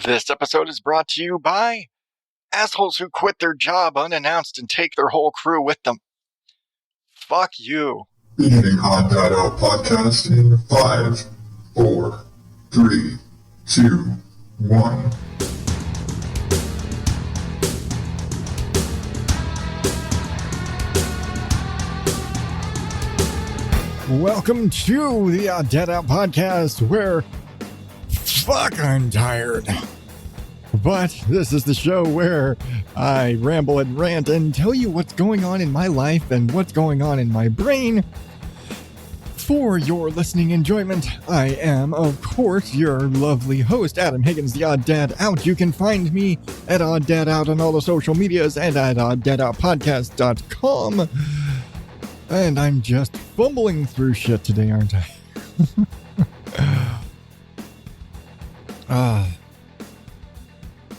This episode is brought to you by assholes who quit their job unannounced and take their whole crew with them. Fuck you. Beginning ODO podcast in 5, 4, 3, 2, 1. Welcome to the ODO podcast where fuck I'm tired. But this is the show where I ramble and rant and tell you what's going on in my life and what's going on in my brain. For your listening enjoyment, I am, of course, your lovely host, Adam Higgins, the Odd Dad Out. You can find me at Odd Dad Out on all the social medias and at oddadoutpodcast.com. And I'm just fumbling through shit today, aren't I?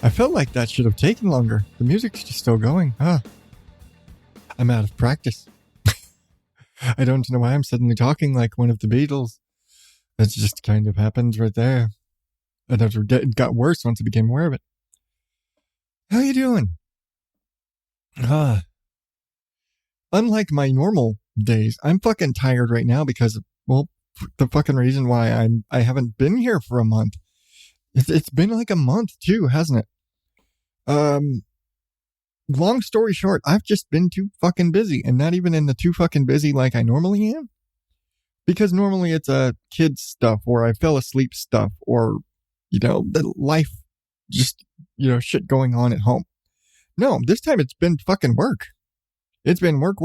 I felt like that should have taken longer. The music's just still going. I'm out of practice. I don't know why I'm suddenly talking like one of the Beatles. That just kind of happened right there. And it got worse once I became aware of it. How you doing? Unlike my normal days, I'm fucking tired right now because, well, the fucking reason why I haven't been here for a month. It's been like a month too, hasn't it? Long story short, I've just been too fucking busy, and not even in the too fucking busy like I normally am. Because normally it's kids stuff, or I fell asleep stuff, or, the life, just, shit going on at home. No, this time it's been fucking work. It's been work,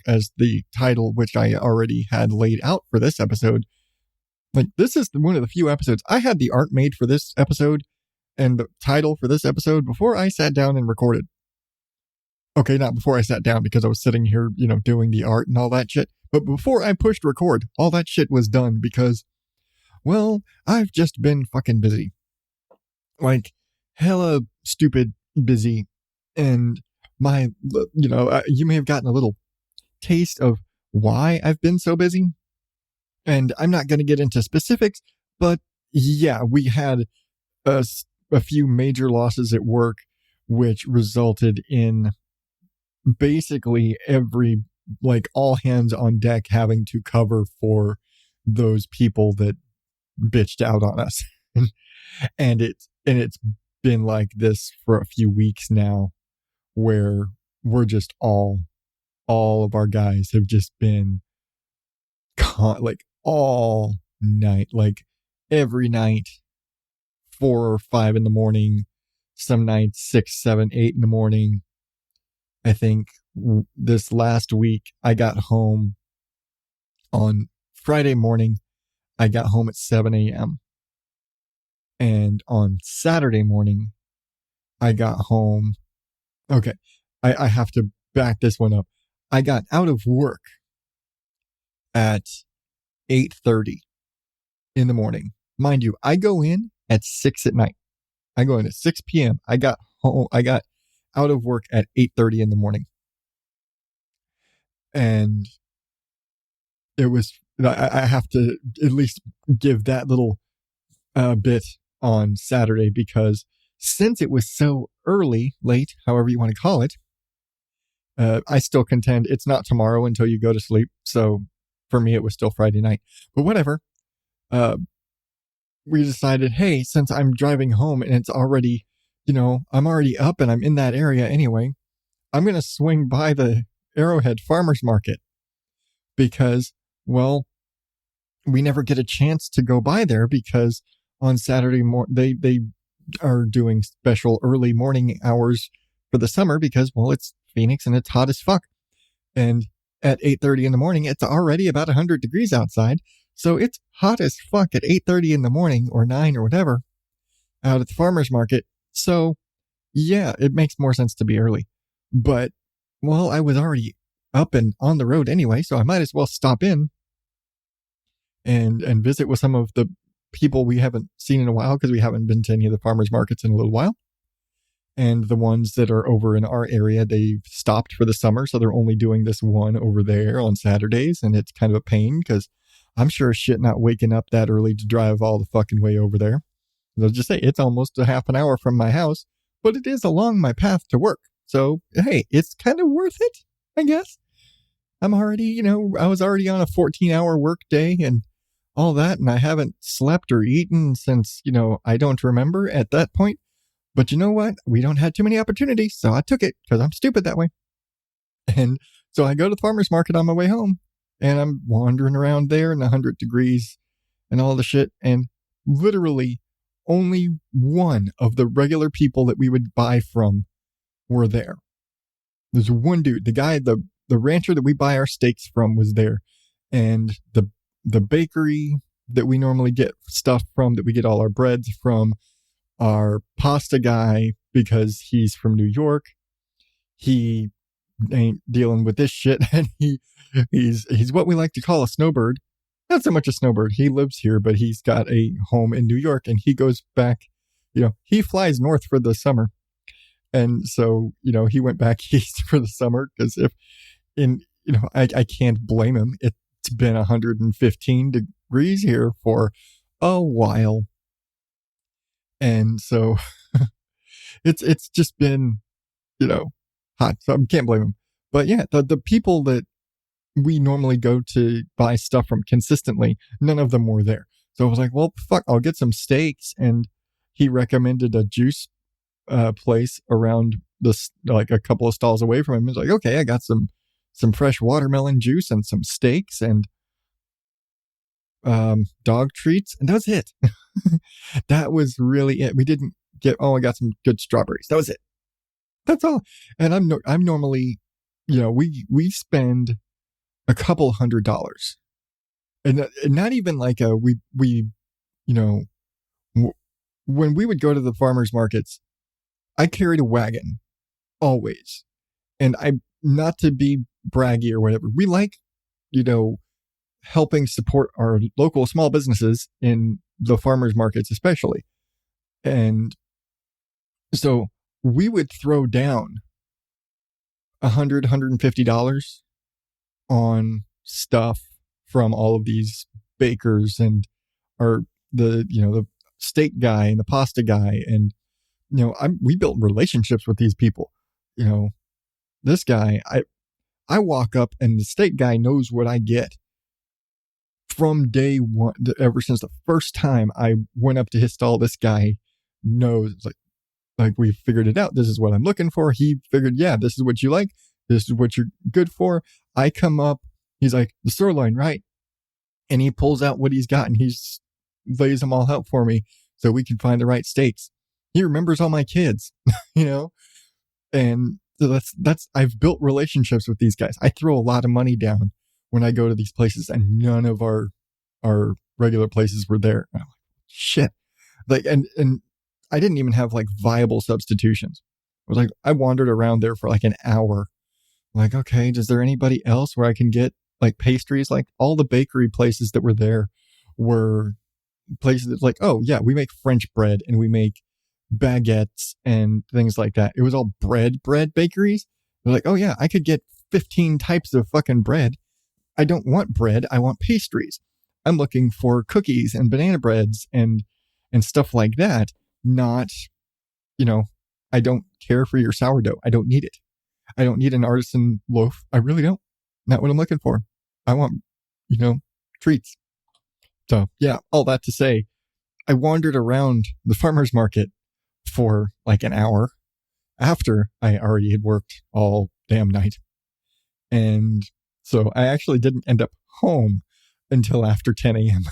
as the title, which I already had laid out for this episode. Like, this is one of the few episodes. I had the art made for this episode and the title for this episode before I sat down and recorded. Okay, not before I sat down because I was sitting here, doing the art and all that shit. But before I pushed record, all that shit was done because, well, I've just been fucking busy. Like, hella stupid busy. And my, you may have gotten a little taste of why I've been so busy. And I'm not going to get into specifics, but yeah, we had a few major losses at work, which resulted in basically all hands on deck having to cover for those people that bitched out on us. and it's been like this for a few weeks now, where we're just all of our guys have just been all night, like every night, 4 or 5 in the morning, some nights 6, 7, 8 in the morning. I think this last week I got home on Friday morning. I got home at 7 a.m. And on Saturday morning, I got home. Okay, I have to back this one up. I got out of work at 8:30 in the morning. Mind you, I go in at 6 at night. I go in at 6 p.m. I got out of work at 8:30 in the morning. And it was, I have to at least give that little bit on Saturday, because since it was so late, however you want to call it, I still contend it's not tomorrow until you go to sleep. So for me, it was still Friday night. But whatever. We decided, hey, since I'm driving home and it's already, I'm already up and I'm in that area anyway, I'm going to swing by the Arrowhead Farmers Market because, well, we never get a chance to go by there because on Saturday morning, they are doing special early morning hours for the summer because, well, it's Phoenix and it's hot as fuck. And at 8:30 in the morning, it's already about 100 degrees outside. So it's hot as fuck at 8:30 in the morning or 9 or whatever out at the farmer's market. So yeah, it makes more sense to be early. But, well, I was already up and on the road anyway, so I might as well stop in and visit with some of the people we haven't seen in a while because we haven't been to any of the farmers markets in a little while. And the ones that are over in our area, they've stopped for the summer, so they're only doing this one over there on Saturdays, and it's kind of a pain because I'm sure as shit not waking up that early to drive all the fucking way over there. I'll just say it's almost a half an hour from my house, but it is along my path to work. So, hey, it's kind of worth it, I guess. I'm already, I was already on a 14-hour work day and all that, and I haven't slept or eaten since, I don't remember at that point. But you know what? We don't have too many opportunities, so I took it because I'm stupid that way. And so I go to the farmer's market on my way home, and I'm wandering around there in 100 degrees and all the shit, and literally only one of the regular people that we would buy from were there. There's one dude, the guy, the rancher that we buy our steaks from was there, and the bakery that we normally get stuff from, that we get all our breads from, our pasta guy, because he's from New York, he ain't dealing with this shit, and he's what we like to call a snowbird. Not so much a snowbird. He lives here, but he's got a home in New York, and he goes back, he flies north for the summer. And so, he went back east for the summer because I can't blame him. It's been 115 degrees here for a while. And so it's just been, hot. So I can't blame him. But yeah, the people that we normally go to buy stuff from consistently, none of them were there. So I was like, well, fuck, I'll get some steaks. And he recommended a juice place around like a couple of stalls away from him. He's like, okay, I got some fresh watermelon juice and some steaks and dog treats, and that was it. That was really it. We didn't get, I got some good strawberries. That was it. That's all. And I'm normally, we spend a couple $100, and not even like when we would go to the farmers markets, I carried a wagon always. And I, not to be braggy or whatever, we like, helping support our local small businesses in the farmers markets, especially. And so we would throw down $150 on stuff from all of these bakers and the steak guy and the pasta guy. And, we built relationships with these people. This guy, I walk up and the steak guy knows what I get from day one. Ever since the first time I went up to his stall, this guy knows, like we figured it out. This is what I'm looking for. He figured, yeah, this is what you like. This is what you're good for. I come up, he's like, the sirloin, right? And he pulls out what he's got and he lays them all out for me so we can find the right steaks. He remembers all my kids, and so that's, I've built relationships with these guys. I throw a lot of money down when I go to these places, and none of our regular places were there. I'm like, shit. And I didn't even have like viable substitutions. I was like, I wandered around there for like an hour. I'm like, okay, is there anybody else where I can get like pastries? Like all the bakery places that were there were places that's like, oh yeah, we make French bread and we make baguettes and things like that. It was all bread bakeries. They're like, oh yeah, I could get 15 types of fucking bread. I don't want bread. I want pastries. I'm looking for cookies and banana breads and stuff like that. Not, I don't care for your sourdough. I don't need it. I don't need an artisan loaf. I really don't. Not what I'm looking for. I want, treats. So yeah, all that to say, I wandered around the farmer's market for like an hour after I already had worked all damn night. And so I actually didn't end up home until after 10 a.m.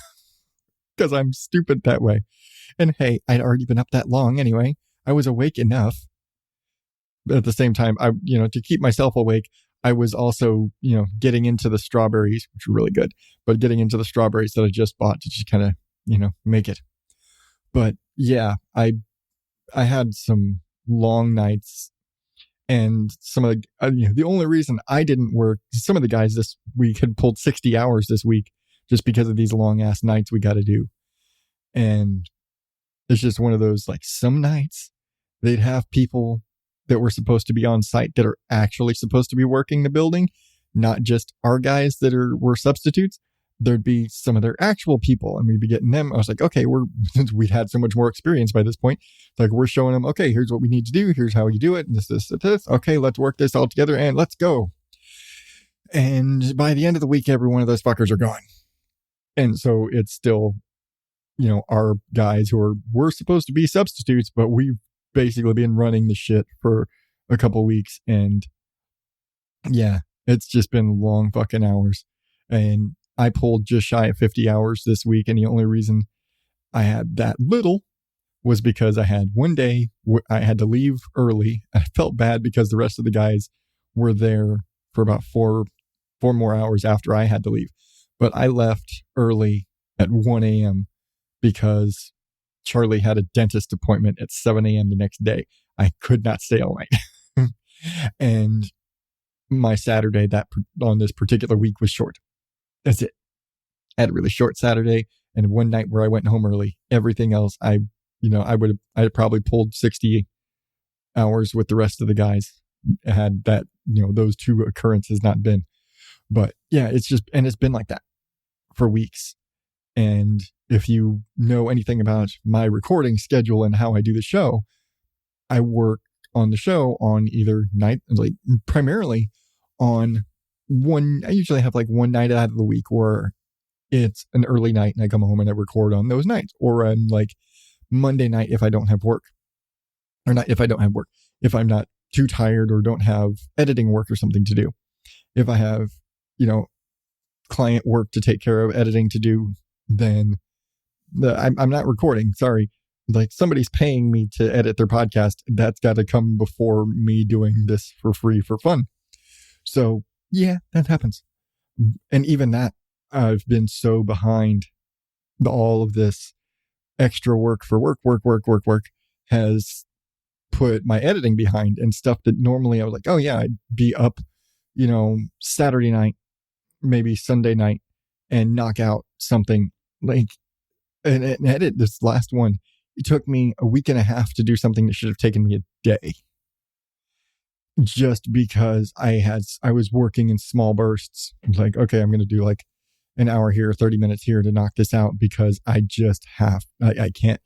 because I'm stupid that way. And hey, I'd already been up that long anyway. I was awake enough. But at the same time, to keep myself awake, I was also, getting into the strawberries, which were really good, but getting into the strawberries that I just bought to just kind of, make it. But yeah, I had some long nights, and some of the, the only reason I didn't work, some of the guys this week had pulled 60 hours this week just because of these long ass nights we got to do. And it's just one of those, like, some nights they'd have people that were supposed to be on site that are actually supposed to be working the building, not just our guys that were substitutes. there'd be some of their actual people and we'd be getting them. I was like, okay, since we'd had so much more experience by this point, it's like we're showing them, okay, here's what we need to do. Here's how you do it. And this. Okay, let's work this all together and let's go. And by the end of the week, every one of those fuckers are gone. And so it's still, our guys who we're supposed to be substitutes, but we've basically been running the shit for a couple of weeks. And yeah, it's just been long fucking hours. And I pulled just shy of 50 hours this week. And the only reason I had that little was because I had one day I had to leave early. I felt bad because the rest of the guys were there for about four more hours after I had to leave. But I left early at 1 a.m. because Charlie had a dentist appointment at 7 a.m. the next day. I could not stay all night. And my Saturday on this particular week was short. That's it. I had a really short Saturday and one night where I went home early. Everything else, I had probably pulled 60 hours with the rest of the guys had that, those two occurrences not been. But yeah, it's been like that for weeks. And if you know anything about my recording schedule and how I do the show, I work on the show on either night, like primarily on I usually have like one night out of the week where it's an early night and I come home and I record on those nights, or on like Monday night if I don't have work, or not if I don't have work, if I'm not too tired or don't have editing work or something to do. If I have, client work to take care of, editing to do, then I'm not recording. Sorry. Like somebody's paying me to edit their podcast. That's got to come before me doing this for free for fun. So yeah, that happens. And even that, I've been so behind all of this extra work for work has put my editing behind, and stuff that normally I was like, oh yeah, I'd be up, Saturday night, maybe Sunday night, and knock out something like an edit. This last one, it took me a week and a half to do something that should have taken me a day, just because I was working in small bursts. I was like, okay, I'm going to do like an hour here, 30 minutes here to knock this out, because I just I can't.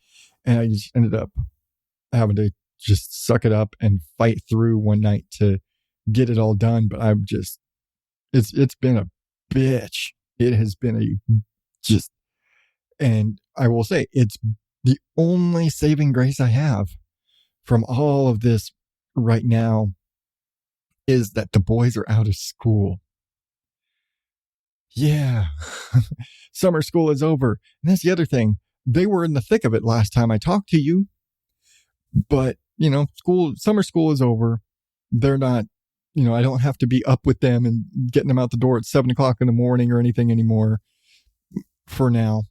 And I just ended up having to just suck it up and fight through one night to get it all done. But I'm just, it's been a bitch. It has been and I will say it's the only saving grace I have from all of this right now is that the boys are out of school. Yeah. Summer school is over. And that's the other thing. They were in the thick of it last time I talked to you, but summer school is over. They're not, I don't have to be up with them and getting them out the door at 7 o'clock in the morning or anything anymore for now.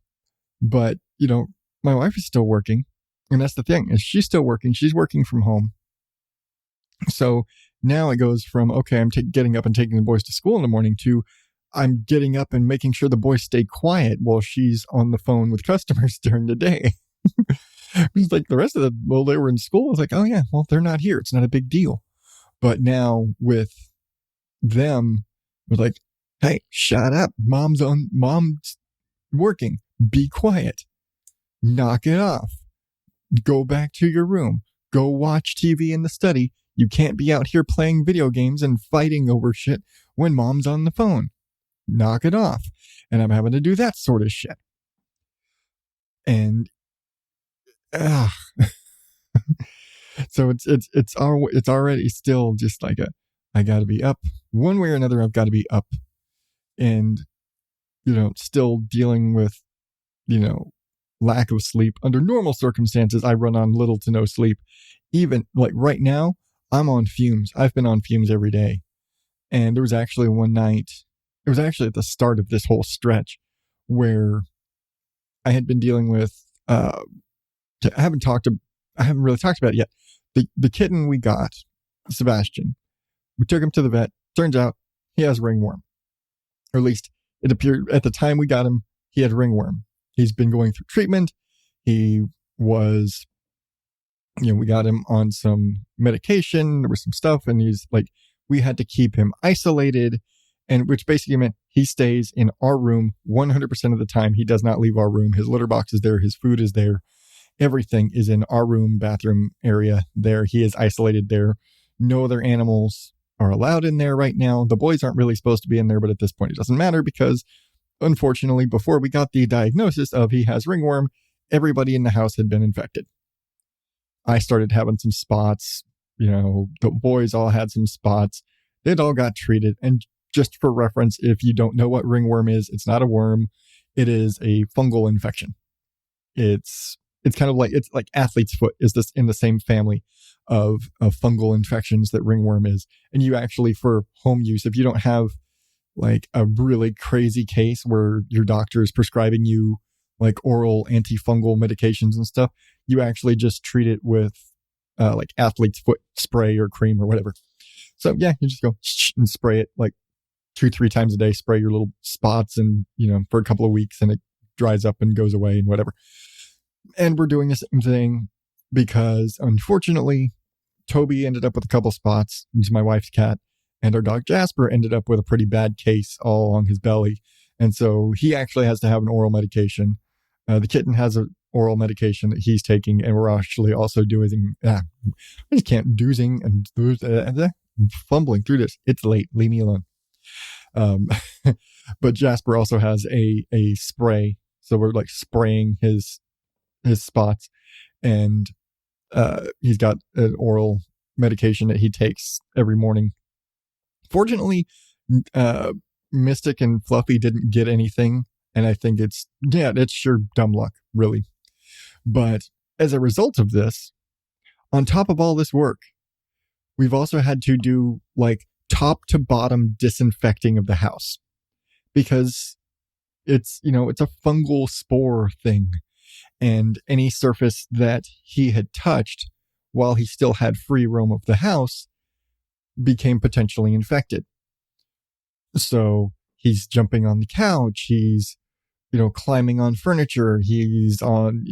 But, my wife is still working, and that's the thing, is she's still working. She's working from home. So now it goes from, okay, I'm getting up and taking the boys to school in the morning, to I'm getting up and making sure the boys stay quiet while she's on the phone with customers during the day. It's like the rest of they were in school. I was like, oh yeah, well, they're not here. It's not a big deal. But now with them, we're like, hey, shut up. Mom's working. Be quiet. Knock it off. Go back to your room. Go watch TV in the study. You can't be out here playing video games and fighting over shit when mom's on the phone. Knock it off. And I'm having to do that sort of shit. And so it's already still just like I got to be up one way or another. I've got to be up, and still dealing with lack of sleep. Under normal circumstances, I run on little to no sleep. Even like right now, I'm on fumes. I've been on fumes every day. And there was actually one night, it was actually at the start of this whole stretch, where I had been dealing with, I haven't really talked about it yet. The kitten we got, Sebastian, we took him to the vet. Turns out he has ringworm. Or at least it appeared at the time we got him, he had ringworm. He's been going through treatment. He was, we got him on some medication. There was some stuff, and he's like, we had to keep him isolated. And which basically meant he stays in our room 100% of the time. He does not leave our room. His litter box is there. His food is there. Everything is in our room, bathroom area there. He is isolated there. No other animals are allowed in there right now. The boys aren't really supposed to be in there, but at this point it doesn't matter because unfortunately, before we got the diagnosis of he has ringworm, everybody in the house had been infected. I started having some spots. The boys all had some spots. It all got treated. And just for reference, if you don't know what ringworm is, it's not a worm. It is a fungal infection. It's kind of like athlete's foot is this in the same family of fungal infections that ringworm is. And you actually, for home use, if you don't have like a really crazy case where your doctor is prescribing you like oral antifungal medications and stuff, you actually just treat it with like athlete's foot spray or cream or whatever. So yeah, you just go and spray it like 2-3 times a day, spray your little spots and, for a couple of weeks and it dries up and goes away and whatever. And we're doing the same thing because unfortunately, Toby ended up with a couple spots. He's my wife's cat. And our dog Jasper ended up with a pretty bad case all along his belly. And so he actually has to have an oral medication. The kitten has an oral medication that he's taking. And we're actually also doing, I just can't doozing and fumbling through this. It's late. Leave me alone. But Jasper also has a spray. So we're like spraying his spots. And he's got an oral medication that he takes every morning. Fortunately, Mystic and Fluffy didn't get anything. And I think it's sure dumb luck, really. But as a result of this, on top of all this work, we've also had to do like top to bottom disinfecting of the house because it's a fungal spore thing. And any surface that he had touched while he still had free roam of the house became potentially infected. So he's jumping on the couch. He's, climbing on furniture. He's on,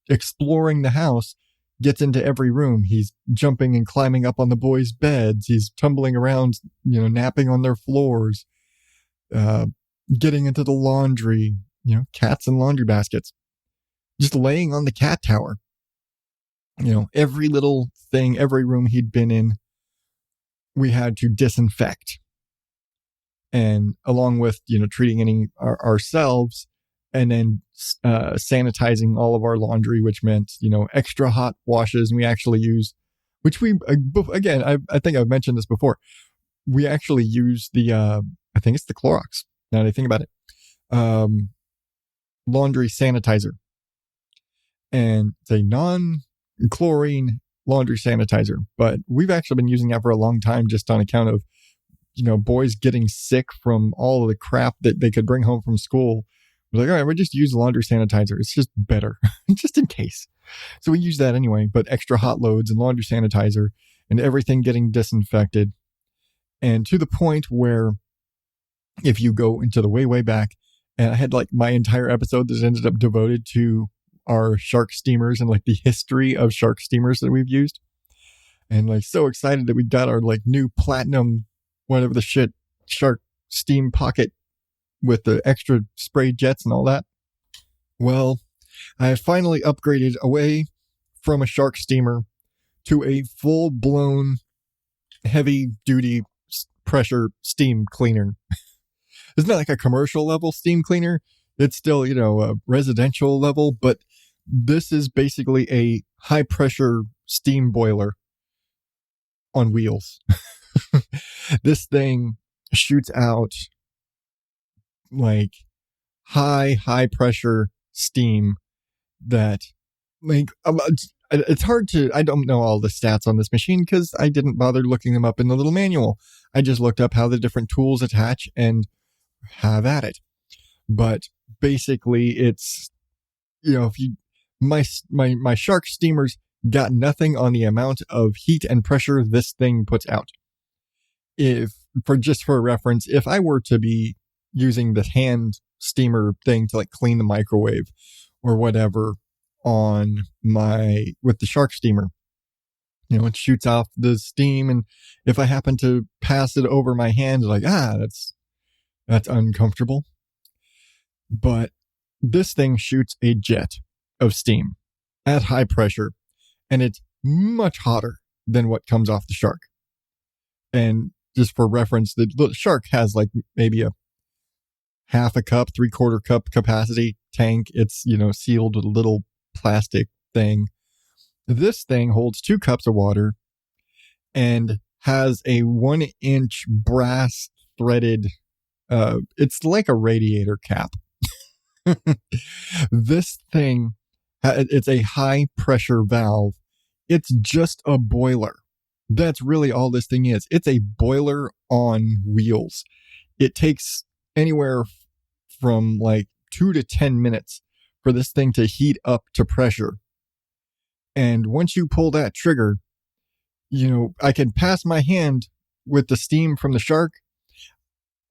exploring the house, gets into every room. He's jumping and climbing up on the boys' beds. He's tumbling around, napping on their floors, getting into the laundry, cats and laundry baskets, just laying on the cat tower. Every little thing, every room he'd been in, we had to disinfect. And along with, treating ourselves and then sanitizing all of our laundry, which meant, extra hot washes. And we actually use, which we, again, I think I've mentioned this before. We actually use the, I think it's the Clorox, now that I think about it, laundry sanitizer. And it's a non-chlorine laundry sanitizer. But we've actually been using that for a long time just on account of, boys getting sick from all of the crap that they could bring home from school. We're like, all right, we'll just use laundry sanitizer. It's just better, just in case. So we use that anyway, but extra hot loads and laundry sanitizer and everything getting disinfected. And to the point where if you go into the way back, and I had like my entire episode that ended up devoted to our shark steamers and like the history of shark steamers that we've used. And like so excited that we got our like new platinum, whatever the shit, shark steam pocket with the extra spray jets and all that. Well, I have finally upgraded away from a shark steamer to a full-blown heavy-duty pressure steam cleaner. It's not like a commercial level steam cleaner. It's still, a residential level, but this is basically a high-pressure steam boiler on wheels. This thing shoots out like high pressure steam that like it's hard to, I don't know all the stats on this machine because I didn't bother looking them up in the little manual. I just looked up how the different tools attach and have at it. But basically it's, if you, my shark steamers got nothing on the amount of heat and pressure this thing puts out. For reference, if I were to be using the hand steamer thing to like clean the microwave or whatever with the shark steamer, it shoots off the steam. And if I happen to pass it over my hand, like, that's That's uncomfortable. But this thing shoots a jet of steam at high pressure, and it's much hotter than what comes off the shark. And just for reference, the shark has like maybe a half a cup, 3/4 cup capacity tank. It's, sealed with a little plastic thing. This thing holds 2 cups of water and has a 1-inch brass threaded, it's like a radiator cap. This thing, it's a high pressure valve. It's just a boiler. That's really all this thing is. It's a boiler on wheels. It takes anywhere from like 2 to 10 minutes for this thing to heat up to pressure. And once you pull that trigger, I can pass my hand with the steam from the shark.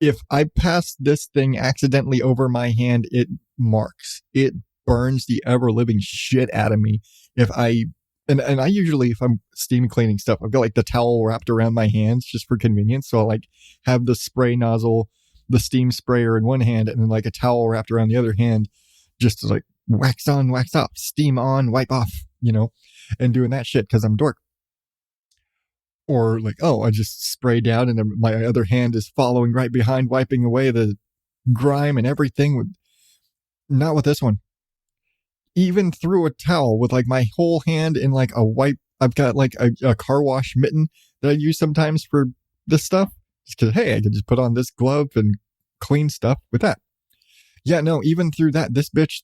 If I pass this thing accidentally over my hand, it marks. It burns the ever-living shit out of me. And I usually, if I'm steam cleaning stuff, I've got like the towel wrapped around my hands just for convenience. So I'll like have the spray nozzle, the steam sprayer in one hand, and then like a towel wrapped around the other hand, just to like wax on, wax off, steam on, wipe off, and doing that shit because I'm a dork. Or like, I just spray down and my other hand is following right behind, wiping away the grime and everything. Not with this one. Even through a towel with like my whole hand in like a wipe. I've got like a car wash mitten that I use sometimes for this stuff. Just because, hey, I can just put on this glove and clean stuff with that. Yeah, no, even through that, this bitch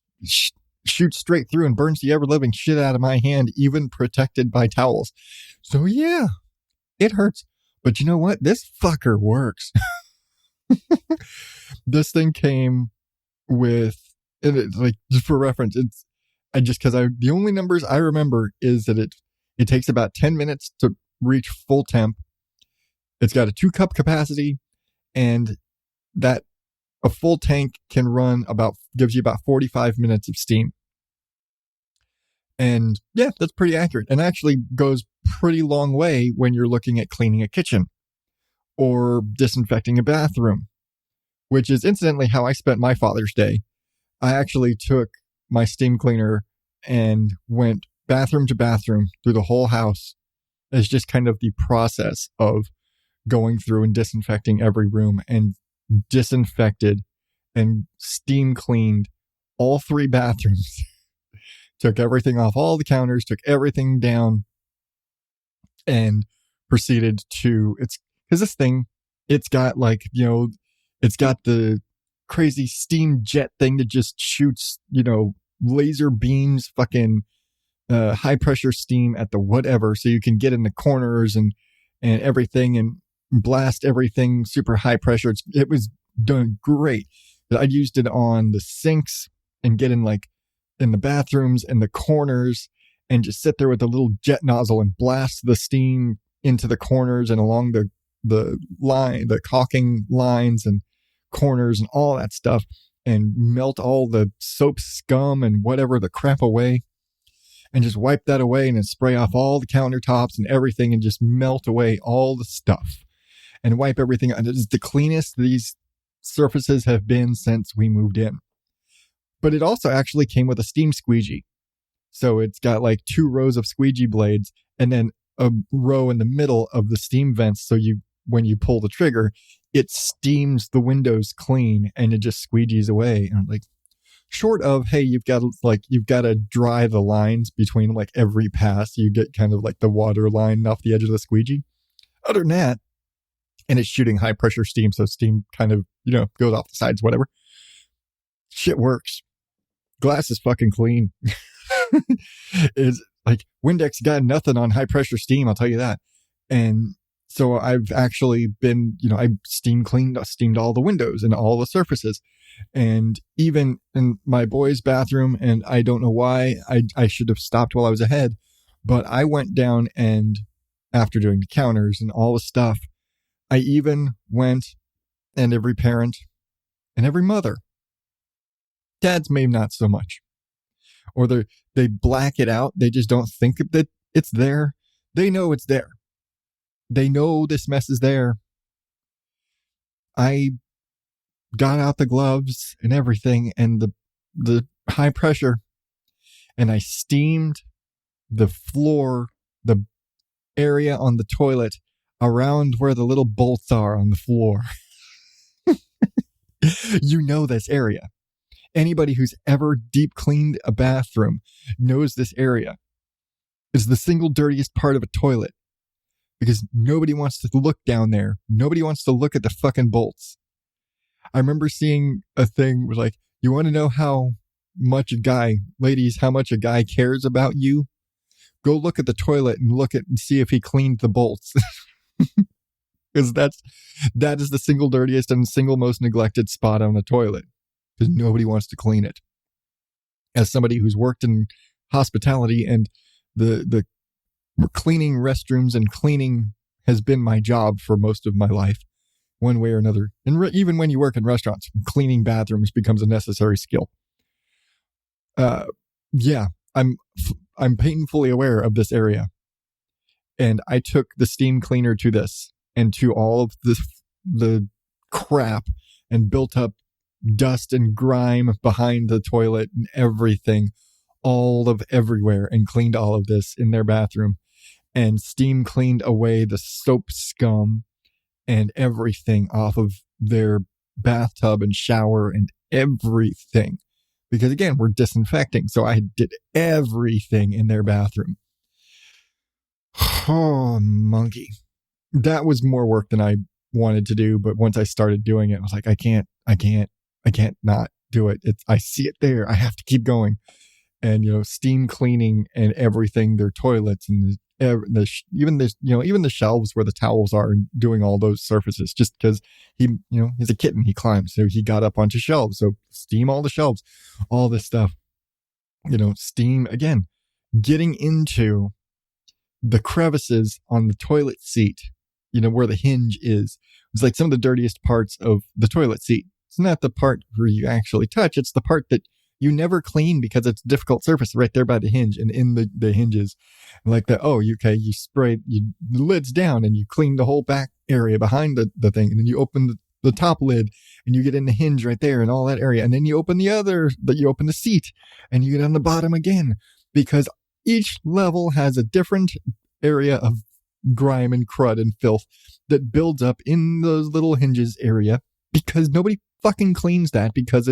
shoots straight through and burns the ever-living shit out of my hand, even protected by towels. So yeah, it hurts. But you know what? This fucker works. This thing came with, and it's like, just for reference, the only numbers I remember is that it takes about 10 minutes to reach full temp. It's got a 2-cup capacity, and that a full tank can gives you about 45 minutes of steam. And yeah, that's pretty accurate, and actually goes pretty long way when you're looking at cleaning a kitchen or disinfecting a bathroom, which is incidentally how I spent my Father's Day. I actually took my steam cleaner and went bathroom to bathroom through the whole house as just kind of the process of going through and disinfecting every room, and disinfected and steam cleaned all 3 bathrooms. Took everything off all the counters, took everything down, and proceeded because this thing, it's got like, it's got the crazy steam jet thing that just shoots, laser beams, fucking high pressure steam at the whatever. So you can get in the corners and everything and blast everything super high pressure. It was done great. I used it on the sinks and get in the bathrooms and the corners and just sit there with a little jet nozzle and blast the steam into the corners and along the caulking lines and corners and all that stuff, and melt all the soap scum and whatever the crap away, and just wipe that away and then spray off all the countertops and everything and just melt away all the stuff and wipe everything. And it is the cleanest these surfaces have been since we moved in. But it also actually came with a steam squeegee. So it's got like 2 rows of squeegee blades and then a row in the middle of the steam vents. So when you pull the trigger, it steams the windows clean and it just squeegees away. And like, short of, hey, you've got to dry the lines between like every pass. You get kind of like the water line off the edge of the squeegee. Other than that, and it's shooting high pressure steam. So steam kind of, goes off the sides, whatever. Shit works. Glass is fucking clean. It's like Windex got nothing on high pressure steam, I'll tell you that. And so I've actually been, I steamed all the windows and all the surfaces, and even in my boys' bathroom. And I don't know why I should have stopped while I was ahead, but I went down, and after doing the counters and all the stuff, I even went, and every parent and every mother, dads maybe not so much, or they black it out. They just don't think that it's there. They know it's there. They know this mess is there. I got out the gloves and everything and the high pressure, and I steamed the floor, the area on the toilet around where the little bolts are on the floor. You know this area. Anybody who's ever deep cleaned a bathroom knows this area is the single dirtiest part of a toilet because nobody wants to look down there. Nobody wants to look at the fucking bolts. I remember seeing a thing where like, you want to know how much how much a guy cares about you? Go look at the toilet and see if he cleaned the bolts. Because that is the single dirtiest and single most neglected spot on a toilet. Because nobody wants to clean it. As somebody who's worked in hospitality and the cleaning restrooms and cleaning has been my job for most of my life, one way or another. And even when you work in restaurants, cleaning bathrooms becomes a necessary skill. Yeah, I'm painfully aware of this area. And I took the steam cleaner to this and to all of the crap and built up dust and grime behind the toilet and everything, all of everywhere, and cleaned all of this in their bathroom and steam cleaned away the soap scum and everything off of their bathtub and shower and everything. Because again, we're disinfecting. So I did everything in their bathroom. Oh, monkey. That was more work than I wanted to do. But once I started doing it, I was like, I can't not do it. I see it there. I have to keep going. And, steam cleaning and everything, their toilets and even the shelves where the towels are, and doing all those surfaces just because he's a kitten. He climbs. So he got up onto shelves. So steam all the shelves, all this stuff, steam again, getting into the crevices on the toilet seat, where the hinge is. It's like some of the dirtiest parts of the toilet seat. It's not the part where you actually touch. It's the part that you never clean because it's a difficult surface right there by the hinge and in the hinges. Like you spray the lids down and you clean the whole back area behind the thing. And then you open the top lid and you get in the hinge right there and all that area. And then you open you open the seat and you get on the bottom again, because each level has a different area of grime and crud and filth that builds up in those little hinges area, because nobody fucking cleans that, because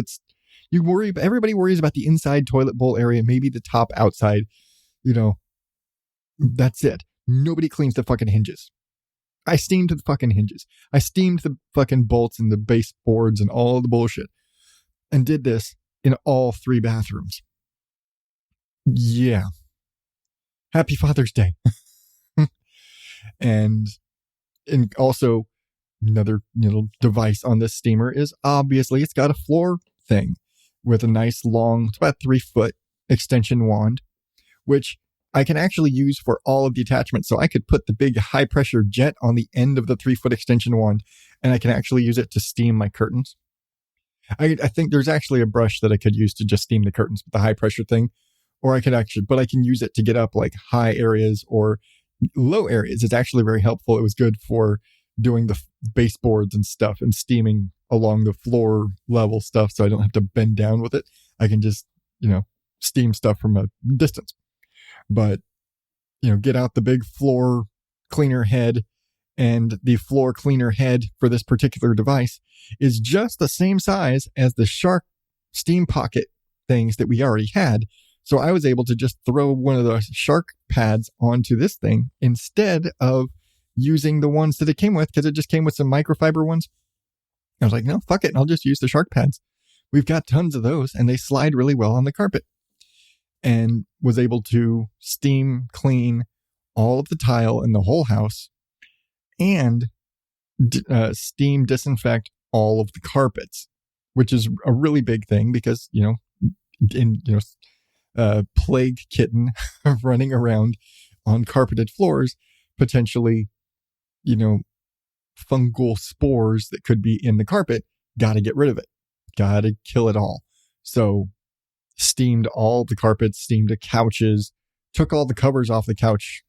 everybody worries about the inside toilet bowl area, maybe the top outside, that's it. Nobody cleans the fucking hinges. I steamed the fucking hinges. I steamed the fucking bolts and the baseboards and all the bullshit, and did this in all 3 bathrooms. Yeah. Happy Father's Day. And also another device on this steamer is obviously it's got a floor thing with a nice long, it's about 3-foot extension wand, which I can actually use for all of the attachments. So I could put the big high pressure jet on the end of the 3-foot extension wand, and I can actually use it to steam my curtains. I think there's actually a brush that I could use to just steam the curtains with the high pressure thing, or I can use it to get up like high areas or low areas. It's actually very helpful. It was good for doing the baseboards and stuff and steaming along the floor level stuff, so I don't have to bend down with it. I can just, steam stuff from a distance. But, get out the big floor cleaner head, and the floor cleaner head for this particular device is just the same size as the Shark steam pocket things that we already had. So I was able to just throw one of the Shark pads onto this thing instead of using the ones that it came with, because it just came with some microfiber ones. I was like, no, fuck it. I'll just use the Shark pads. We've got tons of those, and they slide really well on the carpet. And was able to steam clean all of the tile in the whole house and steam disinfect all of the carpets, which is a really big thing because, plague kitten running around on carpeted floors, potentially, fungal spores that could be in the carpet. Got to get rid of it. Got to kill it all. So steamed all the carpets, steamed the couches, took all the covers off the couch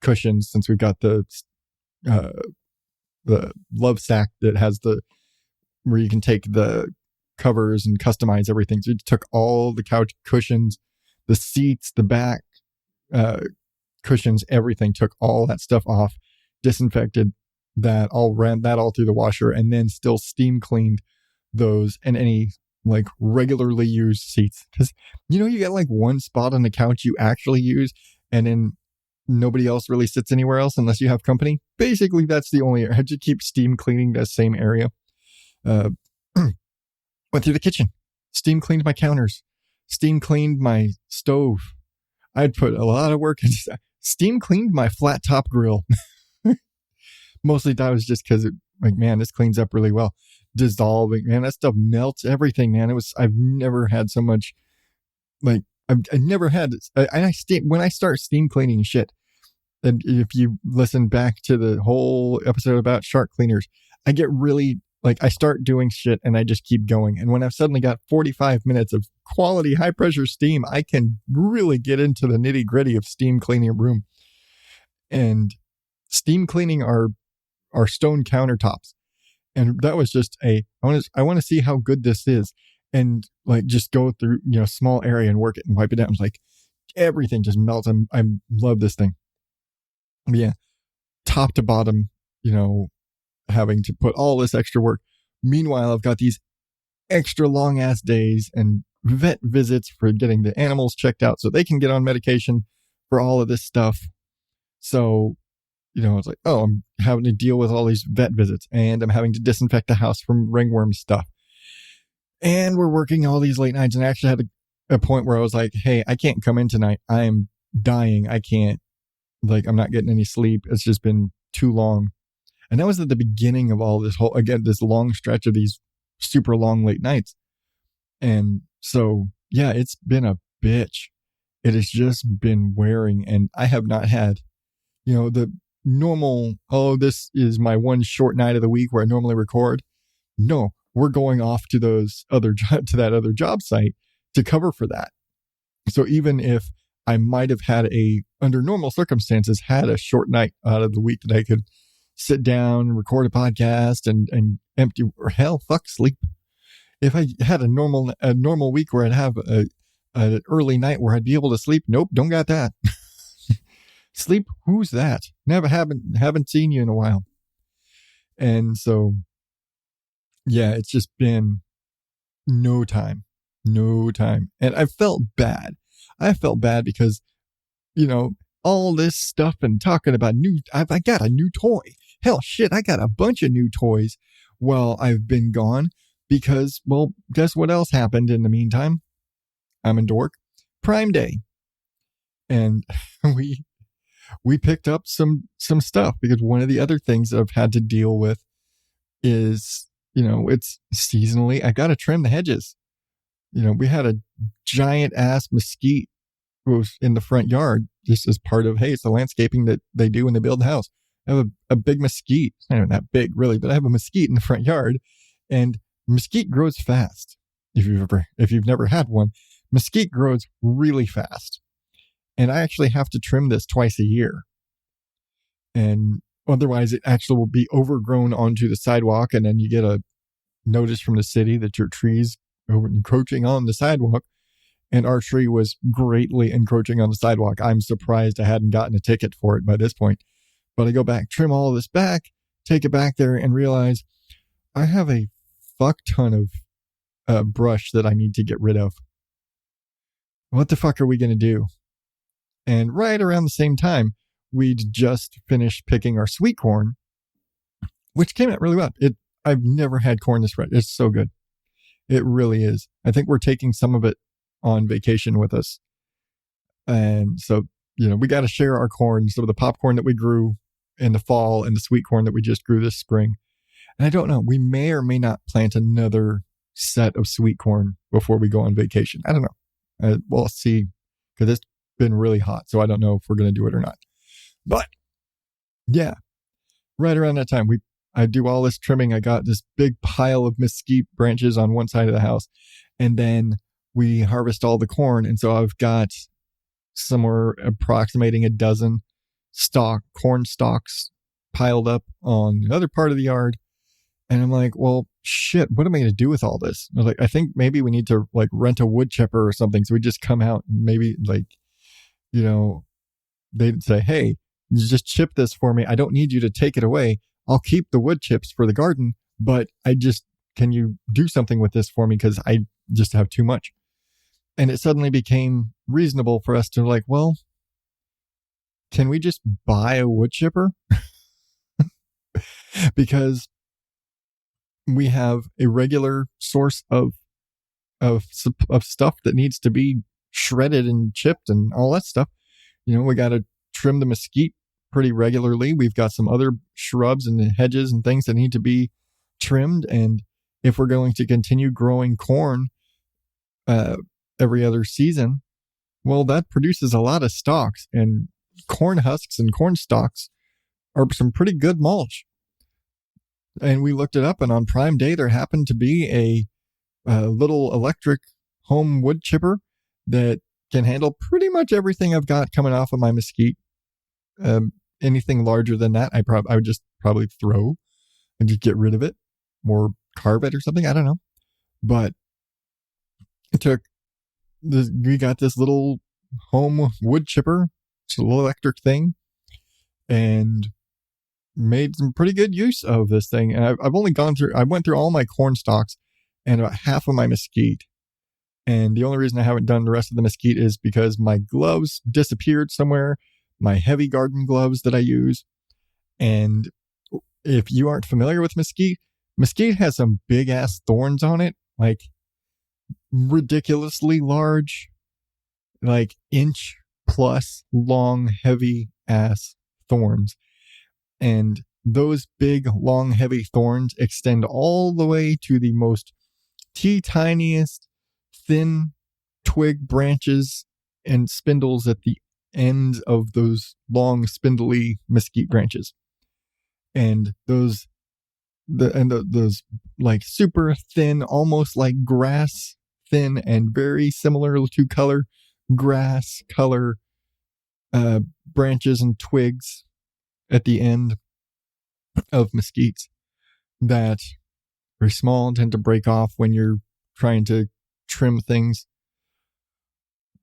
cushions, since we've got the love sack that has the where you can take the covers and customize everything. So it took all the couch cushions, the seats, the back cushions, everything, took all that stuff off, disinfected that, ran that all through the washer, and then still steam cleaned those and any like regularly used seats. Because you get like one spot on the couch you actually use, and then nobody else really sits anywhere else unless you have company. Basically, that's the only area. I just keep steam cleaning that same area. Went through the kitchen, steam cleaned my counters, steam cleaned my stove. I'd put a lot of work into steam cleaned my flat top grill. Mostly that was just because man, this cleans up really well. Dissolving, man, that stuff melts everything, man. I've never had so much, like, I've never had, when I start steam cleaning shit, and if you listen back to the whole episode about shark cleaners, I get really, like, I start doing shit and I just keep going. And when I've suddenly got 45 minutes of quality high pressure steam, I can really get into the nitty gritty of steam cleaning a room. And steam cleaning our stone countertops. And that was just I want to see how good this is, and like just go through, small area and work it and wipe it out. It's like everything just melts. I love this thing. But yeah, top to bottom, having to put all this extra work. Meanwhile, I've got these extra long ass days and vet visits for getting the animals checked out so they can get on medication for all of this stuff. So, it's like, oh, I'm having to deal with all these vet visits, and I'm having to disinfect the house from ringworm stuff. And we're working all these late nights, and I actually had a point where I was like, hey, I can't come in tonight. I am dying. I can't, I'm not getting any sleep. It's just been too long. And that was at the beginning of all this this long stretch of these super long late nights. And so, yeah, it's been a bitch. It has just been wearing, and I have not had, the normal, this is my one short night of the week where I normally record. No, we're going off to to that other job site to cover for that. So even if I might have had under normal circumstances, had a short night out of the week that I could sit down and record a podcast and empty, or hell, fuck, sleep. If I had a normal week where I'd have an early night where I'd be able to sleep, nope, don't got that. Sleep, who's that? Haven't seen you in a while. And so, yeah, it's just been no time. And I felt bad. Because, all this stuff and talking about I got a new toy. Hell, shit, I got a bunch of new toys while I've been gone because, well, guess what else happened in the meantime? I'm in Dork. Prime Day. And we picked up some stuff, because one of the other things that I've had to deal with is, it's seasonally, I got to trim the hedges. We had a giant ass mesquite was in the front yard, just as part of, hey, it's the landscaping that they do when they build the house. I have a big mesquite. It's not even that big really, but I have a mesquite in the front yard, and mesquite grows fast. If you've never had one, mesquite grows really fast. And I actually have to trim this twice a year. And otherwise it actually will be overgrown onto the sidewalk. And then you get a notice from the city that your tree's encroaching on the sidewalk. And our tree was greatly encroaching on the sidewalk. I'm surprised I hadn't gotten a ticket for it by this point. But I go back, trim all of this back, take it back there, and realize I have a fuck ton of brush that I need to get rid of. What the fuck are we going to do? And right around the same time, we'd just finished picking our sweet corn, which came out really well. I've never had corn this red. It's so good. It really is. I think we're taking some of it on vacation with us. And so, we got to share our corn. So the popcorn that we grew in the fall and the sweet corn that we just grew this spring. And I don't know, we may or may not plant another set of sweet corn before we go on vacation. I don't know. We'll see, because it's been really hot. So I don't know if we're going to do it or not. But yeah, right around that time, I do all this trimming. I got this big pile of mesquite branches on one side of the house, and then we harvest all the corn. And so I've got somewhere approximating a dozen corn stalks piled up on the other part of the yard. And I'm like, well, shit, what am I going to do with all this? I was like, I think maybe we need to like rent a wood chipper or something. So we just come out and maybe like, they'd say, hey, you just chip this for me. I don't need you to take it away. I'll keep the wood chips for the garden, but can you do something with this for me? Because I just have too much. And it suddenly became reasonable for us to like, well, can we just buy a wood chipper? Because we have a regular source of stuff that needs to be shredded and chipped and all that stuff. We got to trim the mesquite pretty regularly. We've got some other shrubs and hedges and things that need to be trimmed. And if we're going to continue growing corn every other season, well, that produces a lot of stalks, and corn husks and corn stalks are some pretty good mulch. And we looked it up, and on Prime Day, there happened to be a little electric home wood chipper that can handle pretty much everything I've got coming off of my mesquite. Anything larger than that, I would just probably throw and just get rid of it or carve it or something. I don't know. But we got this little home wood chipper, it's a little electric thing, and made some pretty good use of this thing. And I went through all my corn stalks and about half of my mesquite. And the only reason I haven't done the rest of the mesquite is because my gloves disappeared somewhere, my heavy garden gloves that I use. And if you aren't familiar with mesquite has some big ass thorns on it, like ridiculously large, like inch plus long, heavy ass thorns. And those big, long, heavy thorns extend all the way to the most tiniest, thin twig branches and spindles at the ends of those long, spindly mesquite branches. And those like super thin, almost like grass thin and very similar to grass color branches and twigs at the end of mesquites that are very small and tend to break off when you're trying to trim things,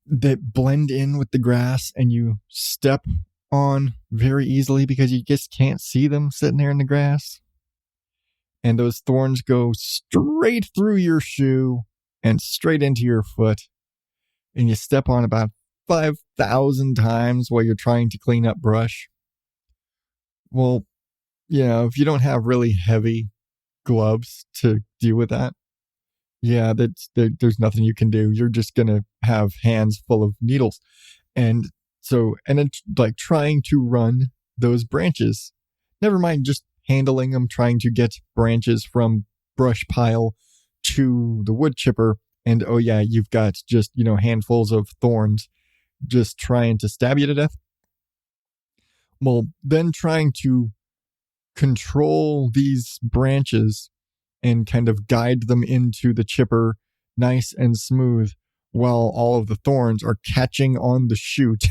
that blend in with the grass and you step on very easily because you just can't see them sitting there in the grass. And those thorns go straight through your shoe and straight into your foot. And you step on about 5,000 times while you're trying to clean up brush. Well, if you don't have really heavy gloves to deal with that, there's nothing you can do. You're just going to have hands full of needles. And then like trying to run those branches, never mind just handling them, trying to get branches from brush pile to the wood chipper. And you've got just, handfuls of thorns just trying to stab you to death. Well, then trying to control these branches and kind of guide them into the chipper nice and smooth while all of the thorns are catching on the chute.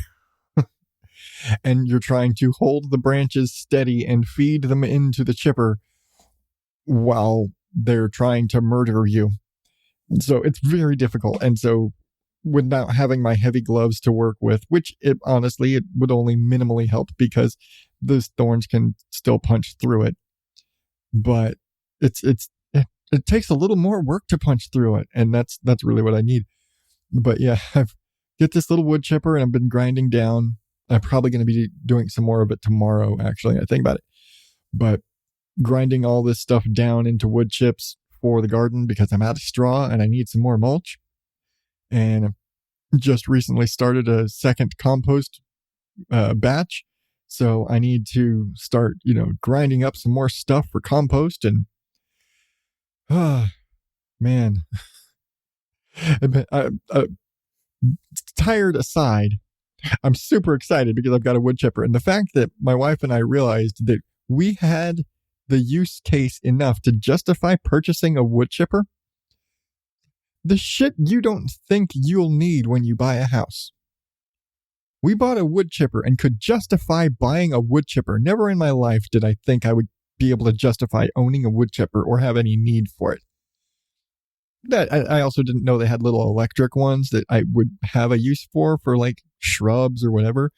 And you're trying to hold the branches steady and feed them into the chipper while they're trying to murder you. So it's very difficult. And so without having my heavy gloves to work with, which it would only minimally help because those thorns can still punch through it. But it takes a little more work to punch through it. And that's really what I need. But I've get this little wood chipper and I've been grinding down. I'm probably going to be doing some more of it tomorrow, actually. I think about it. But grinding all this stuff down into wood chips for the garden because I'm out of straw and I need some more mulch. And just recently started a second compost batch. So I need to start, grinding up some more stuff for compost. And, man, tired aside, I'm super excited because I've got a wood chipper. And the fact that my wife and I realized that we had the use case enough to justify purchasing a wood chipper. The shit you don't think you'll need when you buy a house. We bought a wood chipper and could justify buying a wood chipper. Never in my life did I think I would be able to justify owning a wood chipper or have any need for it. That I also didn't know they had little electric ones that I would have a use for like shrubs or whatever.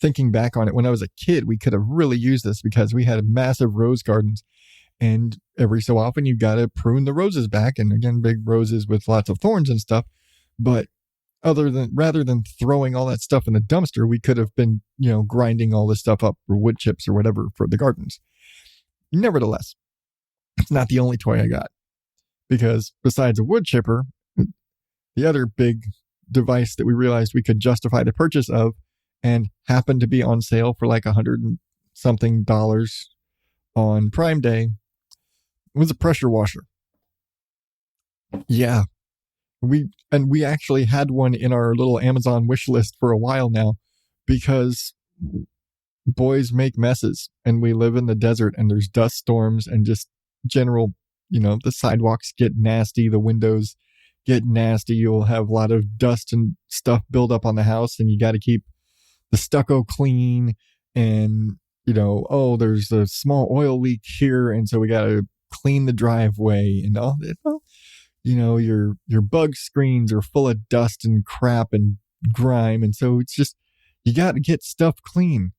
Thinking back on it, when I was a kid, we could have really used this because we had massive rose gardens, and every so often you got to prune the roses back, and again, big roses with lots of thorns and stuff. But rather than throwing all that stuff in the dumpster, we could have been, grinding all this stuff up for wood chips or whatever for the gardens. Nevertheless, it's not the only toy I got. Because besides a wood chipper, the other big device that we realized we could justify the purchase of and happened to be on sale for like $100 and something on Prime Day was a pressure washer. Yeah. We actually had one in our little Amazon wish list for a while now because boys make messes and we live in the desert and there's dust storms and just general, the sidewalks get nasty, the windows get nasty. You'll have a lot of dust and stuff build up on the house, and you got to keep the stucco clean. And, there's a small oil leak here, and so we got to clean the driveway and all that. Well, your bug screens are full of dust and crap and grime, and so it's just, you got to get stuff clean.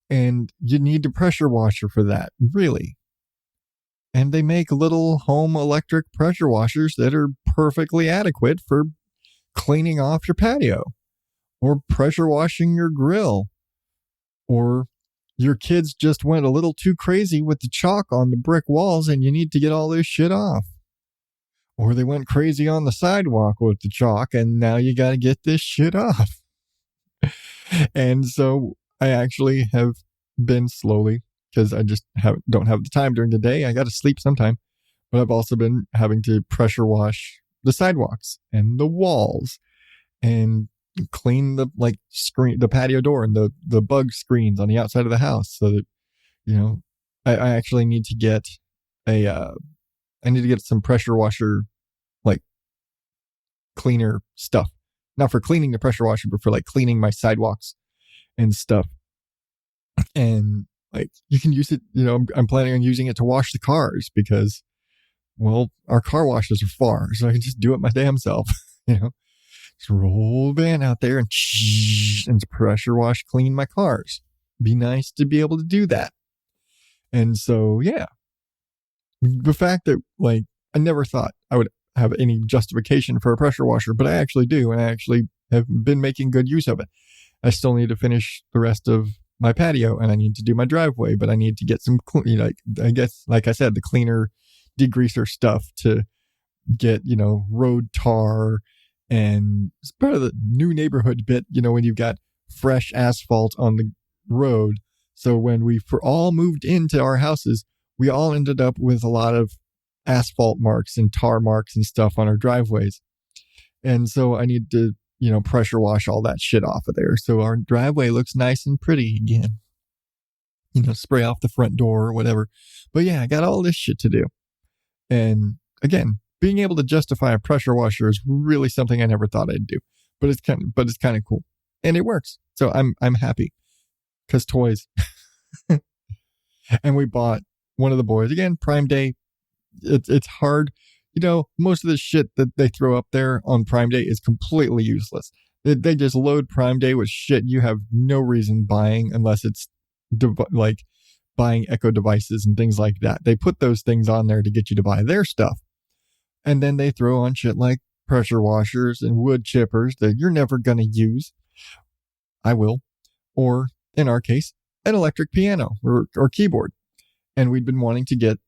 And you need a pressure washer for that, really. And they make little home electric pressure washers that are perfectly adequate for cleaning off your patio or pressure washing your grill. Or your kids just went a little too crazy with the chalk on the brick walls and you need to get all this shit off. Or they went crazy on the sidewalk with the chalk and now you got to get this shit off. And so I actually have been slowly, because I just don't have the time during the day. I got to sleep sometime. But I've also been having to pressure wash the sidewalks and the walls and clean the the patio door and the bug screens on the outside of the house, so that, I actually need to get some pressure washer, cleaner stuff. Not for cleaning the pressure washer, but for cleaning my sidewalks and stuff. And you can use it, I'm planning on using it to wash the cars because, well, our car washes are far, so I can just do it my damn self, just roll the van out there and pressure wash, clean my cars. Be nice to be able to do that. And so, yeah, the fact that I never thought I would have any justification for a pressure washer, but I actually do. And I actually have been making good use of it. I still need to finish the rest of my patio and I need to do my driveway, but I need to get some, I guess, like I said, the cleaner degreaser stuff to get, road tar, and it's part of the new neighborhood bit, when you've got fresh asphalt on the road. So when we all moved into our houses, we all ended up with a lot of asphalt marks and tar marks and stuff on our driveways. And so I need to, pressure wash all that shit off of there. So our driveway looks nice and pretty again. Spray off the front door or whatever. But yeah, I got all this shit to do. And again, being able to justify a pressure washer is really something I never thought I'd do. But it's kind of cool. And it works. So I'm happy. 'Cause toys. And we bought one of the boys. Again, Prime Day. It's hard. Most of the shit that they throw up there on Prime Day is completely useless. They just load Prime Day with shit you have no reason buying unless it's buying Echo devices and things like that. They put those things on there to get you to buy their stuff. And then they throw on shit like pressure washers and wood chippers that you're never going to use. I will. Or, in our case, an electric piano or keyboard. And we'd been wanting to get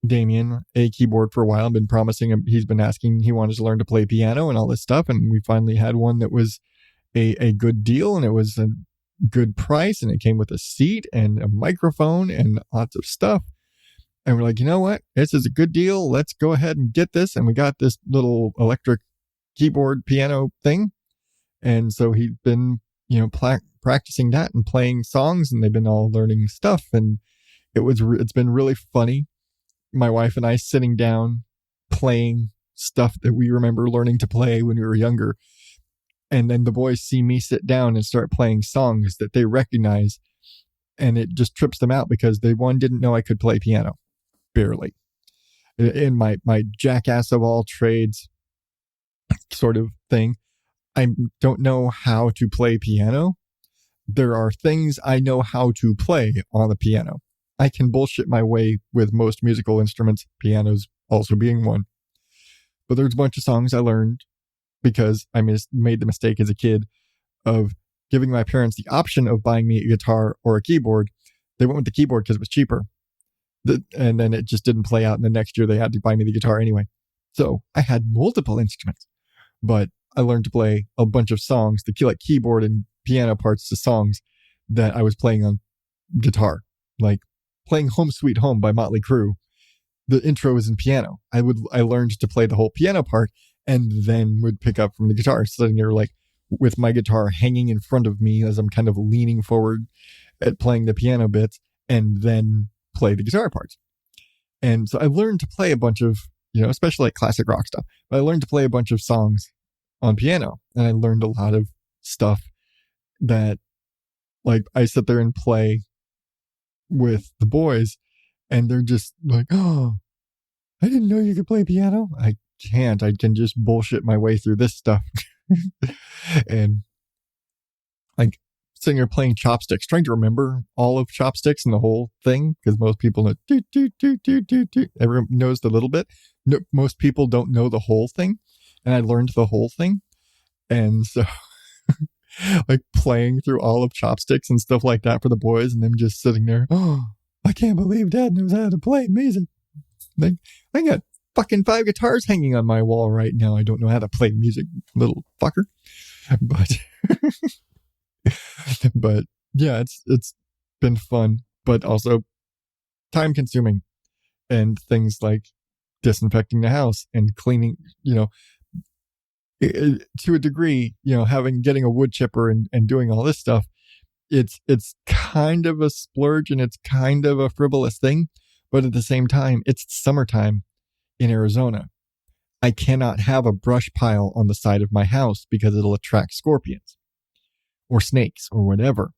Damien a keyboard for a while. I've been promising him, he's been asking, he wanted to learn to play piano and all this stuff. And we finally had one that was a good deal, and it was a good price, and it came with a seat and a microphone and lots of stuff. And we're like, you know what? This is a good deal. Let's go ahead and get this. And we got this little electric keyboard piano thing. And so he'd been, practicing that and playing songs, and they've been all learning stuff. And it's been really funny. My wife and I sitting down playing stuff that we remember learning to play when we were younger. And then the boys see me sit down and start playing songs that they recognize. and it just trips them out because they didn't know I could play piano, barely. In my jackass of all trades sort of thing, I don't know how to play piano. There are things I know how to play on the piano. I can bullshit my way with most musical instruments, pianos also being one. But there's a bunch of songs I learned because I made the mistake as a kid of giving my parents the option of buying me a guitar or a keyboard. They went with the keyboard because it was cheaper. And then it just didn't play out. And the next year they had to buy me the guitar anyway. So I had multiple instruments, but I learned to play a bunch of songs, like keyboard and piano parts to songs that I was playing on guitar, like playing Home Sweet Home by Motley Crue. The intro is in piano. I learned to play the whole piano part and then would pick up from the guitar, sitting there like with my guitar hanging in front of me as I'm kind of leaning forward at playing the piano bits and then play the guitar parts. And so I learned to play a bunch of, especially like classic rock stuff, but I learned to play a bunch of songs on piano, and I learned a lot of stuff that like I sit there and play with the boys and they're just like, oh, I didn't know you could play piano. I can't. I can just bullshit my way through this stuff. And like sitting here playing Chopsticks, trying to remember all of Chopsticks and the whole thing, because most people know, everyone knows the little bit. No, most people don't know the whole thing. And I learned the whole thing. And so like playing through all of Chopsticks and stuff like that for the boys, and them just sitting there, oh, I can't believe Dad knows how to play music. Like, I got fucking 5 guitars hanging on my wall right now. I don't know how to play music, little fucker. But yeah, it's been fun, but also time consuming, and things like disinfecting the house and cleaning, to a degree, getting a wood chipper and doing all this stuff. It's kind of a splurge and it's kind of a frivolous thing, but at the same time, it's summertime in Arizona. I cannot have a brush pile on the side of my house because it'll attract scorpions or snakes or whatever.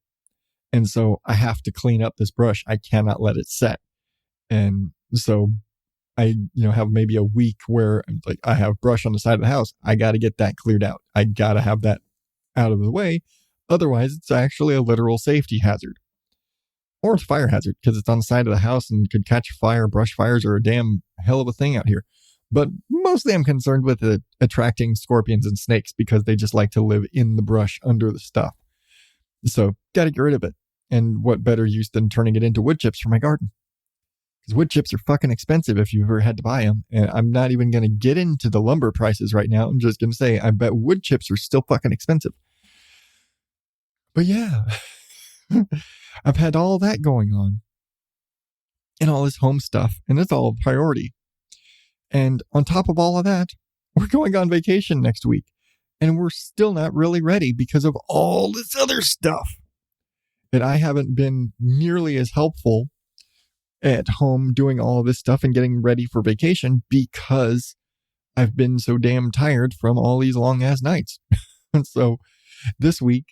And so I have to clean up this brush. I cannot let it set. And so I, have maybe a week where like I have brush on the side of the house. I got to get that cleared out. I got to have that out of the way. Otherwise, it's actually a literal safety hazard, or it's a fire hazard because it's on the side of the house and could catch fire. Brush fires are a damn hell of a thing out here. But mostly I'm concerned with attracting scorpions and snakes because they just like to live in the brush under the stuff. So got to get rid of it. And what better use than turning it into wood chips for my garden? Because wood chips are fucking expensive if you've ever had to buy them. And I'm not even going to get into the lumber prices right now. I'm just going to say, I bet wood chips are still fucking expensive. But yeah, I've had all that going on and all this home stuff, and it's all a priority. And on top of all of that, we're going on vacation next week, and we're still not really ready because of all this other stuff. And I haven't been nearly as helpful at home doing all of this stuff and getting ready for vacation because I've been so damn tired from all these long ass nights. And so this week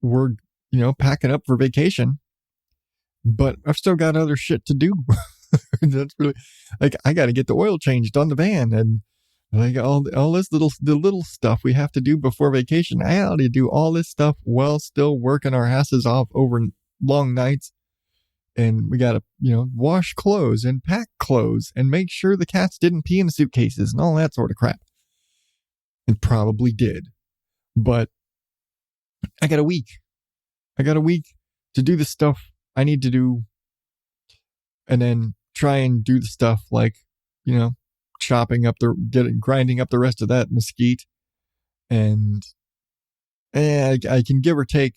we're, packing up for vacation, but I've still got other shit to do. That's really like, I got to get the oil changed on the van and like all this little stuff we have to do before vacation. I had to do all this stuff while still working our asses off over long nights. And we got to, wash clothes and pack clothes and make sure the cats didn't pee in the suitcases and all that sort of crap. It probably did. But I got a week. To do the stuff I need to do. And then try and do the stuff like, grinding up the rest of that mesquite. And I can give or take,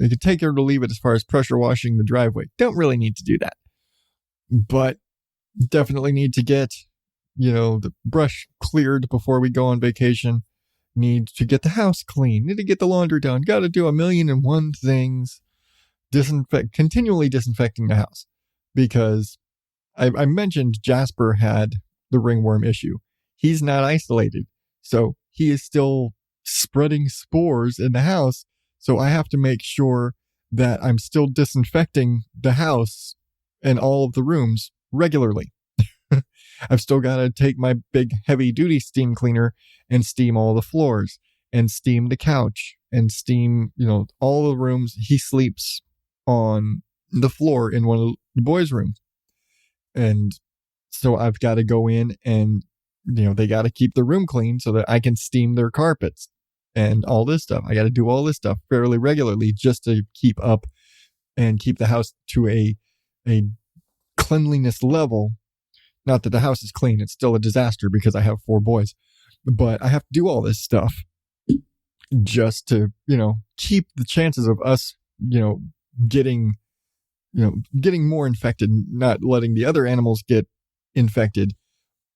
I could take it or leave it as far as pressure washing the driveway. Don't really need to do that. But definitely need to get, the brush cleared before we go on vacation. Need to get the house clean. Need to get the laundry done. Got to do 1,000,001 things. Continually disinfecting the house. Because I mentioned Jasper had the ringworm issue. He's not isolated. So he is still spreading spores in the house. So I have to make sure that I'm still disinfecting the house and all of the rooms regularly. I've still got to take my big heavy duty steam cleaner and steam all the floors and steam the couch and steam, all the rooms. He sleeps on the floor in one of the boys' rooms. And so I've got to go in and, they got to keep the room clean so that I can steam their carpets and all this stuff. I got to do all this stuff fairly regularly just to keep up and keep the house to a cleanliness level. Not that the house is clean. It's still a disaster because I have 4 boys, but I have to do all this stuff just to, keep the chances of us, getting more infected, not letting the other animals get infected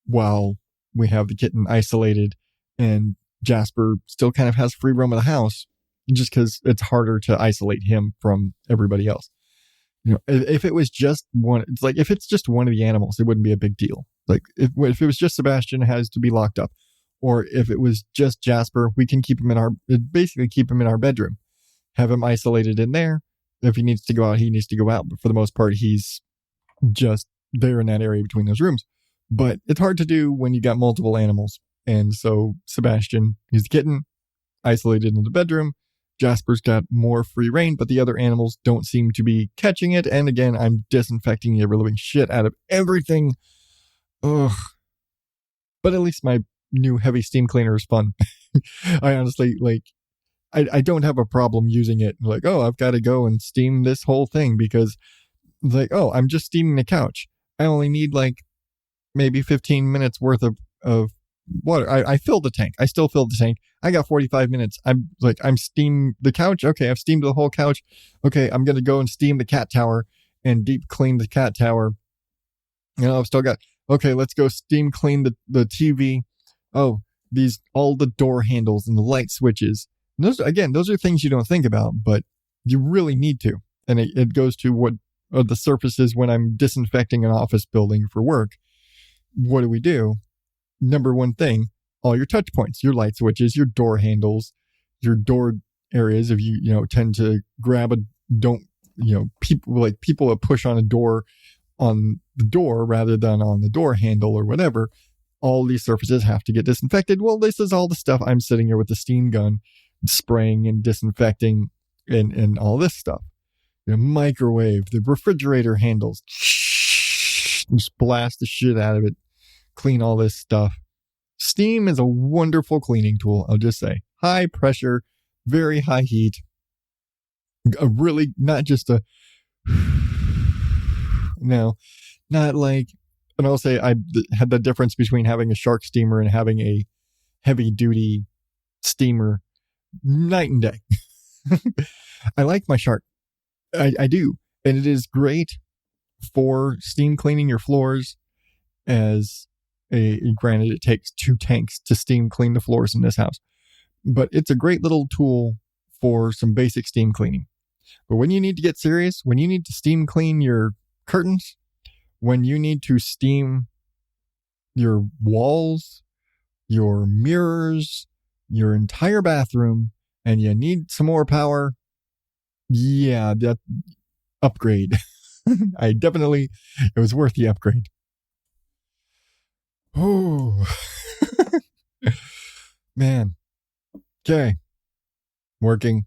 while we have the kitten isolated, and Jasper still kind of has free roam of the house just because it's harder to isolate him from everybody else. If it was just one, it's like if it's just one of the animals, it wouldn't be a big deal. Like if it was just Sebastian, it has to be locked up. Or if it was just Jasper, we can keep him in our bedroom, have him isolated in there. If he needs to go out, he needs to go out. But for the most part, he's just there in that area between those rooms. But it's hard to do when you got multiple animals. And so Sebastian, he's the kitten, isolated in the bedroom. Jasper's got more free reign, but the other animals don't seem to be catching it. And again, I'm disinfecting the ever-living shit out of everything. Ugh. But at least my new heavy steam cleaner is fun. I honestly, I don't have a problem using it. Like, I've got to go and steam this whole thing because, I'm just steaming the couch. I only need maybe 15 minutes worth of water. I filled the tank. I still filled the tank. I got 45 minutes. I'm steamed the couch. Okay, I've steamed the whole couch. Okay, I'm going to go and steam the cat tower and deep clean the cat tower. I've still got, okay, let's go steam clean the TV. Oh, all the door handles and the light switches. And those are things you don't think about, but you really need to. And it goes to what are the surfaces when I'm disinfecting an office building for work. What do? Number one thing, all your touch points, your light switches, your door handles, your door areas. If you tend to grab people that push on a door on the door rather than on the door handle or whatever, all these surfaces have to get disinfected. Well, this is all the stuff I'm sitting here with the steam gun spraying and disinfecting and all this stuff. The microwave, the refrigerator handles, just blast the shit out of it. Clean all this stuff. Steam is a wonderful cleaning tool. I'll just say high pressure, very high heat. Not just no, not like, and I'll say I had the difference between having a shark steamer and having a heavy duty steamer night and day. I like my shark. I do. And it is great for steam cleaning your floors granted, it takes 2 tanks to steam clean the floors in this house, but it's a great little tool for some basic steam cleaning. But when you need to get serious, when you need to steam clean your curtains, when you need to steam your walls, your mirrors, your entire bathroom, and you need some more power, that upgrade. It was worth the upgrade. Oh, man. Okay. Working.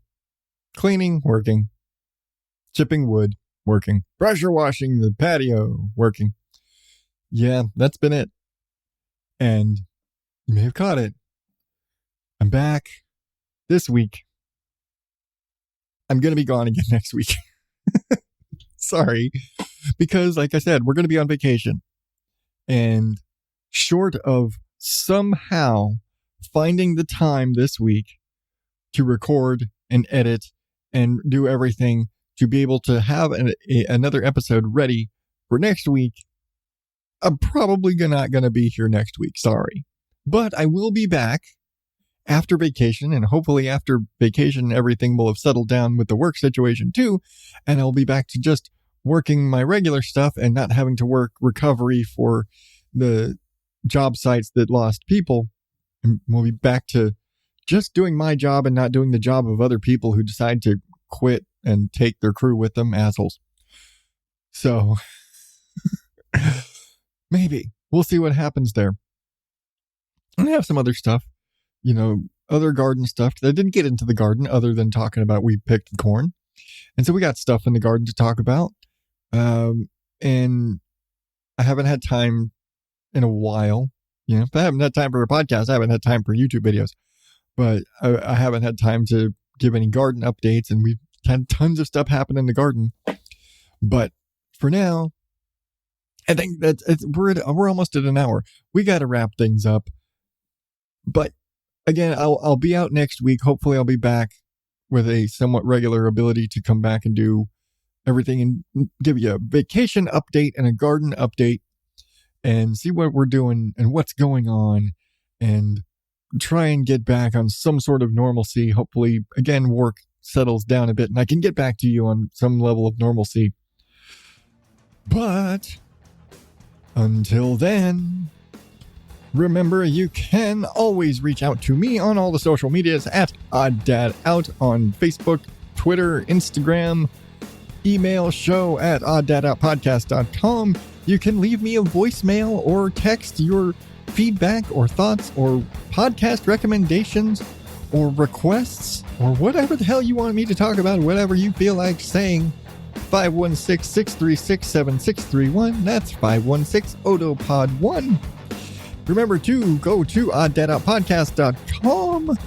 Cleaning, working. Chipping wood, working. Pressure washing the patio, working. Yeah, that's been it. And you may have caught it. I'm back this week. I'm going to be gone again next week. Sorry. Because, like I said, we're going to be on vacation. And short of somehow finding the time this week to record and edit and do everything to be able to have another episode ready for next week, I'm probably not going to be here next week. Sorry. But I will be back after vacation, and hopefully after vacation, everything will have settled down with the work situation too. And I'll be back to just working my regular stuff and not having to work recovery for the job sites that lost people. And we'll be back to just doing my job and not doing the job of other people who decide to quit and take their crew with them, assholes. So maybe we'll see what happens there. And I have some other stuff, other garden stuff. I didn't get into the garden other than talking about we picked corn. And so we got stuff in the garden to talk about. And I haven't had time in a while. If I haven't had time for a podcast, I haven't had time for YouTube videos. But I haven't had time to give any garden updates, and we've had tons of stuff happen in the garden. But for now, I think we're almost at an hour. We got to wrap things up. But again, I'll be out next week. Hopefully, I'll be back with a somewhat regular ability to come back and do everything and give you a vacation update and a garden update and see what we're doing and what's going on and try and get back on some sort of normalcy. Hopefully, again, work settles down a bit and I can get back to you on some level of normalcy. But until then, remember, you can always reach out to me on all the social medias at OddDadOut on Facebook, Twitter, Instagram, email show at oddadoutpodcast.com. You can leave me a voicemail or text your feedback or thoughts or podcast recommendations or requests or whatever the hell you want me to talk about, whatever you feel like saying. 516-636-7631. That's 516-ODO-POD1. Remember to go to oddadoutpodcast.com,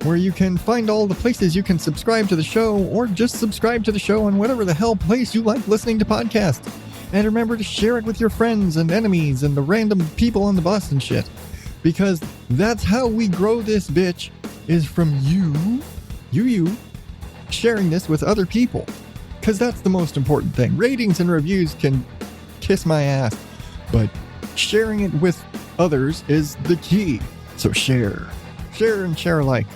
where you can find all the places you can subscribe to the show or just subscribe to the show on whatever the hell place you like listening to podcasts. And remember to share it with your friends and enemies and the random people on the bus and shit. Because that's how we grow this bitch, is from you sharing this with other people. Because that's the most important thing. Ratings and reviews can kiss my ass, but sharing it with others is the key. So share and share alike,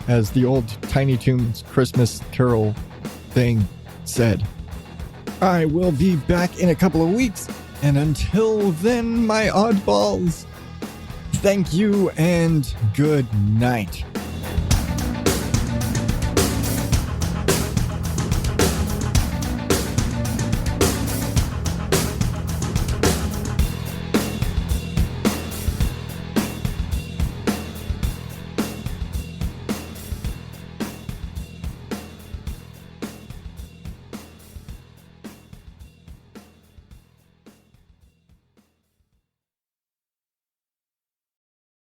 as the old Tiny Toons Christmas Carol thing said. I will be back in a couple of weeks, and until then, my oddballs, thank you and good night.